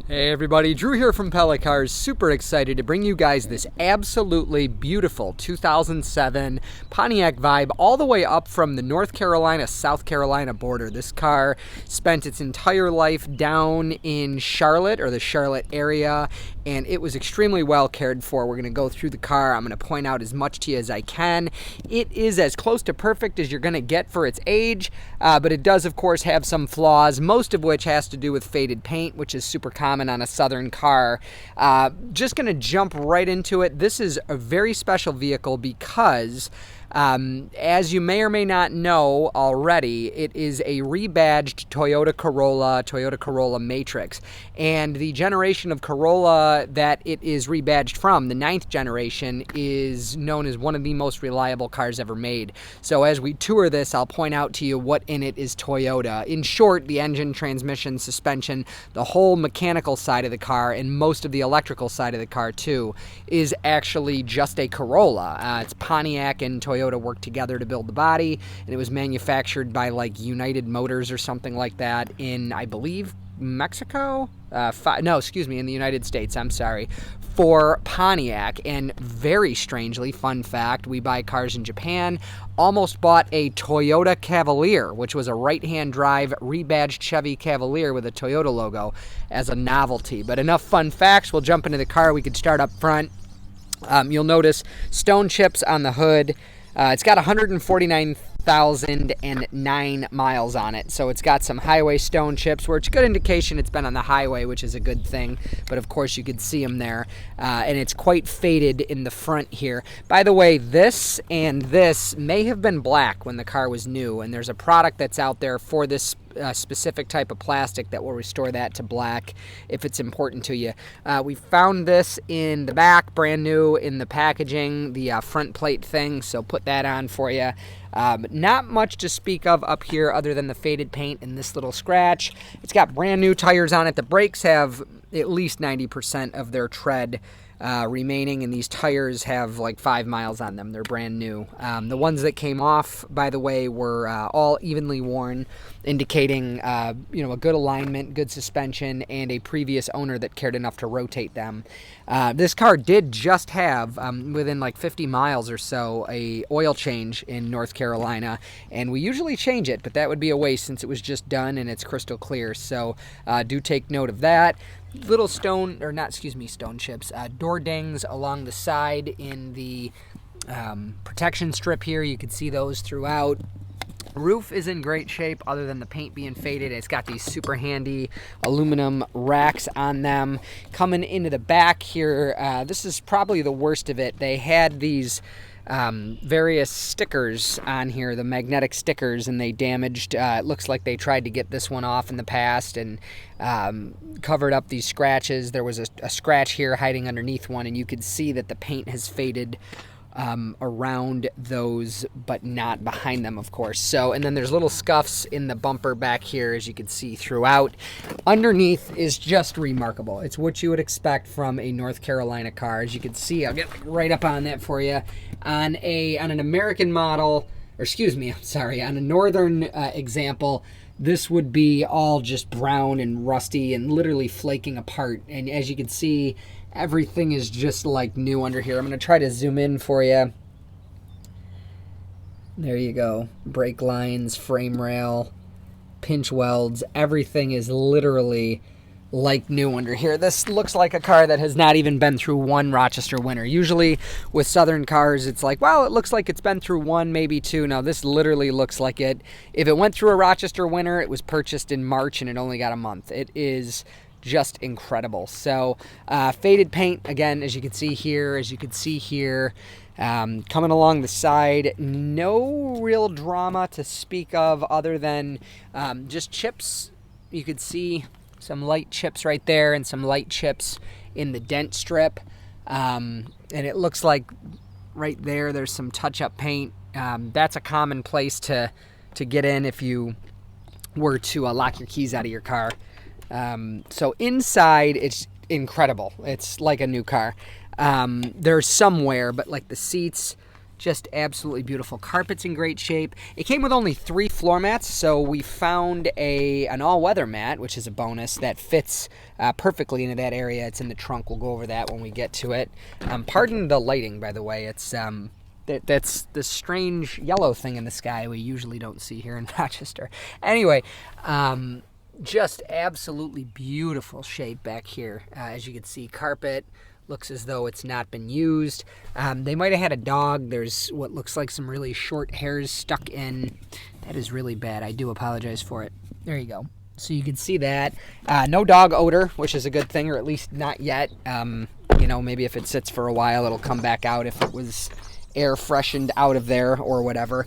Hey everybody, Drew here from Pella Cars. Super excited to bring you guys this absolutely beautiful 2007 Pontiac Vibe all the way up from the North Carolina-South Carolina border. This car spent its entire life down in Charlotte, or the Charlotte area, and it was extremely well cared for. We're going to go through the car. I'm going to point out as much to you as I can. It is as close to perfect as you're going to get for its age, but it does of course have some flaws, most of which has to do with faded paint, which is super common on a Southern car. Just going to jump right into it. This is a very special vehicle because as you may or may not know already, it is a rebadged Toyota Corolla Matrix. And the generation of Corolla that it is rebadged from, the 9th generation, is known as one of the most reliable cars ever made. So as we tour this, I'll point out to you what in it is Toyota. In short, the engine, transmission, suspension, the whole mechanical side of the car, and most of the electrical side of the car too, is actually just a Corolla. It's Pontiac and Toyota worked together to build the body, and it was manufactured by like United Motors or something like that in, I believe, Mexico? In the United States, I'm sorry, for Pontiac. And very strangely, fun fact, we buy cars in Japan, almost bought a Toyota Cavalier, which was a right-hand drive rebadged Chevy Cavalier with a Toyota logo as a novelty. But enough fun facts, we'll jump into the car. We could start up front. You'll notice stone chips on the hood. It's got 149,009 miles on it, so it's got some highway stone chips, which is a good indication it's been on the highway, which is a good thing, but of course you could see them there, and it's quite faded in the front here. By the way, this and this may have been black when the car was new, and there's a product that's out there for this specific type of plastic that will restore that to black if it's important to you. We found this in the back, brand new in the packaging, the front plate thing, so put that on for you. Not much to speak of up here other than the faded paint and this little scratch. It's got brand new tires on it. The brakes have at least 90% of their tread remaining, and these tires have like 5 miles on them. They're brand new. The ones that came off, by the way, were all evenly worn, indicating a good alignment, good suspension, and a previous owner that cared enough to rotate them. This car did just have, within like 50 miles or so, a oil change in North Carolina, and we usually change it, but that would be a waste since it was just done and it's crystal clear, so do take note of that. Little stone chips, door dings along the side in the protection strip here. You can see those throughout. Roof is in great shape other than the paint being faded. It's got these super handy aluminum racks on them. Coming into the back here, this is probably the worst of it. They had these various stickers on here, the magnetic stickers, and they damaged. It looks like they tried to get this one off in the past and covered up these scratches. There was a scratch here hiding underneath one, and you could see that the paint has faded around those, but not behind them, of course. So, and then there's little scuffs in the bumper back here, as you can see throughout. Underneath is just remarkable. It's what you would expect from a North Carolina car. As you can see, I'll get right up on that for you. On an American model, on a Northern example, this would be all just brown and rusty and literally flaking apart. And as you can see, everything is just like new under here. I'm going to try to zoom in for you. There you go. Brake lines, frame rail, pinch welds. Everything is literally like new under here. This looks like a car that has not even been through one Rochester winter. Usually with Southern cars, it's like, well, it looks like it's been through one, maybe two. No, this literally looks like it. If it went through a Rochester winter, it was purchased in March and it only got a month. It is just incredible. So faded paint, again, as you can see here, coming along the side, no real drama to speak of other than just chips. You could see some light chips right there and some light chips in the dent strip, and it looks like right there's some touch-up paint. That's a common place to get in if you were to lock your keys out of your car. So inside, it's incredible. It's like a new car. There's some wear, but like the seats, Just absolutely beautiful. Carpet's in great shape. It came with only 3 floor mats, so we found an all-weather mat, which is a bonus, that fits perfectly into that area. It's in the trunk. We'll go over that when we get to it. Pardon the lighting, by the way. It's that's the strange yellow thing in the sky we usually don't see here in Rochester. Anyway, just absolutely beautiful shape back here. As you can see, carpet looks as though it's not been used. They might have had a dog. There's what looks like some really short hairs stuck in. That is really bad. I do apologize for it. There you go. So you can see that. No dog odor, which is a good thing, or at least not yet. Maybe if it sits for a while, it'll come back out if it was air freshened out of there or whatever.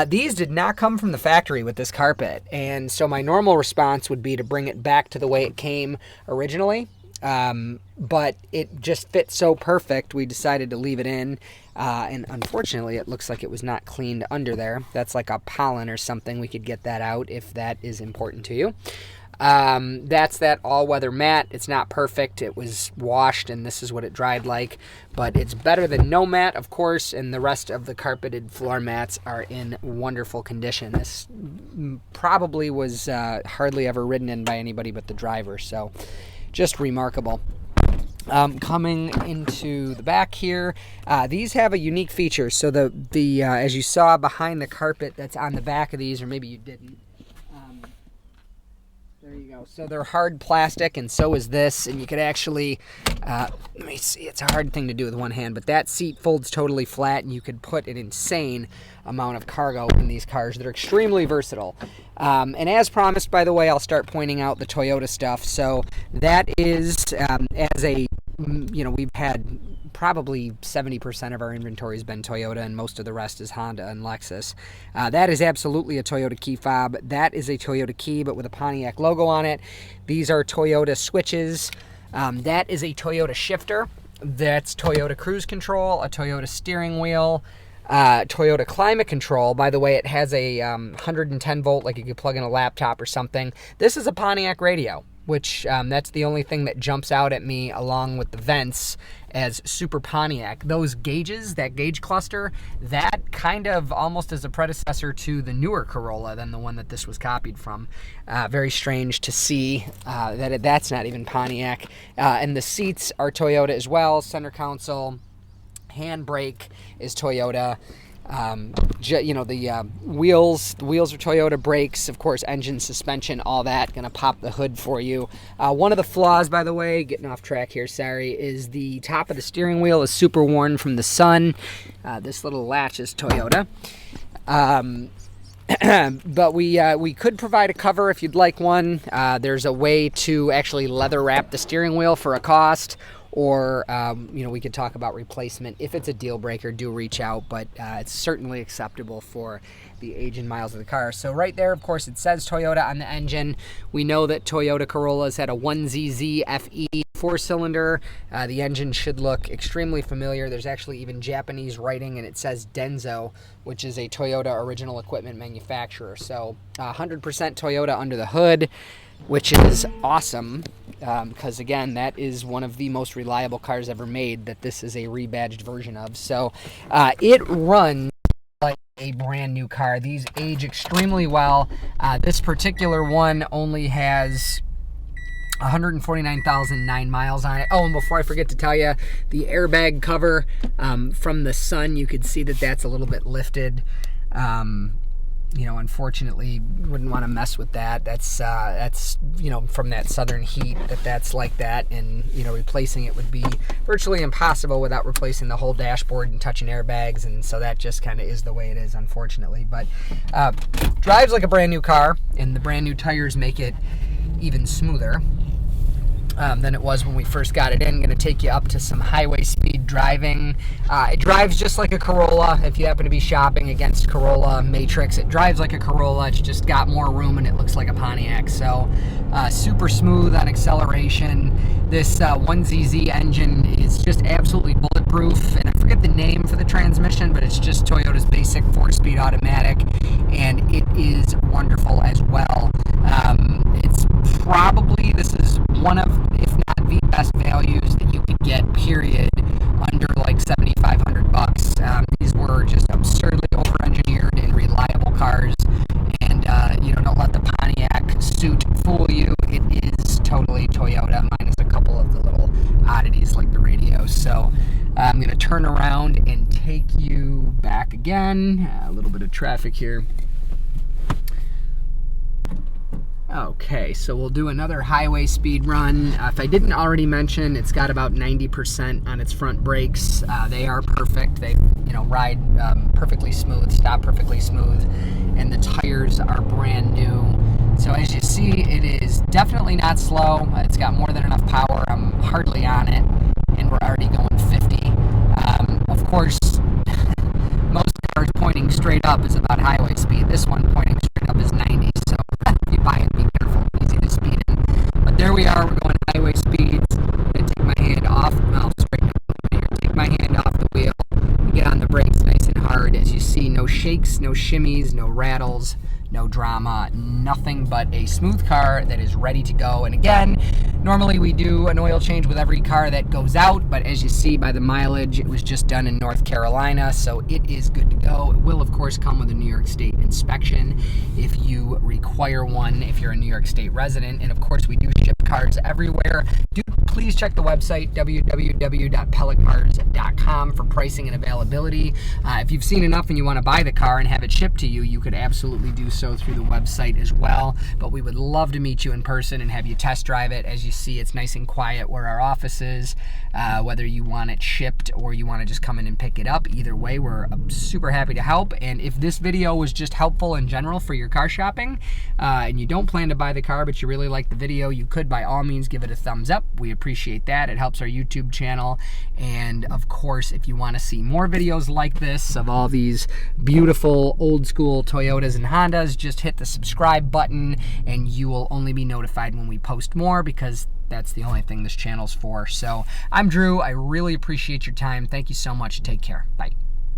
These did not come from the factory with this carpet, and so my normal response would be to bring it back to the way it came originally. But it just fit so perfect, we decided to leave it in. And unfortunately, it looks like it was not cleaned under there. That's like a pollen or something. We could get that out if that is important to you. That's that all-weather mat. It's not perfect. It was washed, and this is what it dried like. But it's better than no mat, of course, and the rest of the carpeted floor mats are in wonderful condition. This probably was hardly ever ridden in by anybody but the driver, so just remarkable. Coming into the back here, these have a unique feature. So the as you saw behind the carpet that's on the back of these, or maybe you didn't. There you go. So they're hard plastic, and so is this. And you could actually, let me see, it's a hard thing to do with one hand, but that seat folds totally flat, and you could put an insane amount of cargo in these cars. They're extremely versatile. And as promised, by the way, I'll start pointing out the Toyota stuff. So that is, we've had probably 70% of our inventory has been Toyota, and most of the rest is Honda and Lexus. That is absolutely a Toyota key fob. That is a Toyota key, but with a Pontiac logo on it. These are Toyota switches. That is a Toyota shifter. That's Toyota cruise control, a Toyota steering wheel, Toyota climate control. By the way, it has a 110 volt, like you could plug in a laptop or something. This is a Pontiac radio, which that's the only thing that jumps out at me along with the vents as super Pontiac. Those gauges, that gauge cluster, that kind of almost is a predecessor to the newer Corolla than the one that this was copied from. Very strange to see that's not even Pontiac. And the seats are Toyota as well. Center console, handbrake is Toyota. The wheels are Toyota, brakes, of course, engine, suspension, all that. Gonna pop the hood for you. One of the flaws, by the way, getting off track here, sorry, is the top of the steering wheel is super worn from the sun. This little latch is Toyota. But we could provide a cover if you'd like one. There's a way to actually leather wrap the steering wheel for a cost. Or, we could talk about replacement. If it's a deal breaker, do reach out, but it's certainly acceptable for the age and miles of the car. So right there, of course, it says Toyota on the engine. We know that Toyota Corollas had a 1ZZ FE 4-cylinder. The engine should look extremely familiar. There's actually even Japanese writing, and it says Denso, which is a Toyota original equipment manufacturer. So 100% Toyota under the hood, which is awesome. Because again, that is one of the most reliable cars ever made that this is a rebadged version of. So it runs like a brand new car. These age extremely well. This particular one only has 149,009 miles on it. Oh, and before I forget to tell you, the airbag cover from the sun, you could see that that's a little bit lifted. Unfortunately, wouldn't want to mess with that. That's from that southern heat that's like that, and replacing it would be virtually impossible without replacing the whole dashboard and touching airbags, and so that just kind of is the way it is, unfortunately. But drives like a brand new car, and the brand new tires make it even smoother than it was when we first got it in. Going to take you up to some highway speed driving. It drives just like a Corolla. If you happen to be shopping against Corolla Matrix, it drives like a Corolla. It's just got more room and it looks like a Pontiac. So super smooth on acceleration. This 1ZZ engine is just absolutely bulletproof, and I forget the name for the transmission, but it's just Toyota's basic 4-speed automatic, and it is wonderful as well. It's probably, this is one of, if not the best values that you could get, period, under like $7,500. These were just Toyota. Mine is a couple of the little oddities like the radio. So I'm going to turn around and take you back again. A little bit of traffic here. Okay, so we'll do another highway speed run. If I didn't already mention, it's got about 90% on its front brakes. They are perfect. They, ride perfectly smooth, stop perfectly smooth, and the tires are brand new. So as you see, it is definitely not slow. It's got more than enough power. I'm hardly on it, and we're already going 50. Of course, most cars pointing straight up is about highway speed. This one pointing straight up is 90. So if you buy it, be careful. Easy to speed in. But there we are. We're going highway speeds. I'm going to take my hand off. Well, straighten up a little bit here. Take my hand off the wheel. Get on the brakes nice and hard. As you see, no shakes, no shimmies, no rattles, no drama, nothing but a smooth car that is ready to go. And again, normally we do an oil change with every car that goes out, but as you see by the mileage, it was just done in North Carolina, so it is good to go. It will, of course, come with a New York State inspection if you require one, if you're a New York State resident. And of course, we do ship cars everywhere. Please check the website, www.pellacars.com, for pricing and availability. If you've seen enough and you want to buy the car and have it shipped to you, you could absolutely do so through the website as well. But we would love to meet you in person and have you test drive it. As you see, it's nice and quiet where our office is. Whether you want it shipped or you want to just come in and pick it up, either way, we're super happy to help. And if this video was just helpful in general for your car shopping, and you don't plan to buy the car but you really like the video, you could by all means give it a thumbs up. We appreciate that. It helps our YouTube channel. And of course, if you want to see more videos like this of all these beautiful old school Toyotas and Hondas, just hit the subscribe button and you will only be notified when we post more, because that's the only thing this channel's for. So I'm Drew. I really appreciate your time. Thank you so much. Take care. Bye.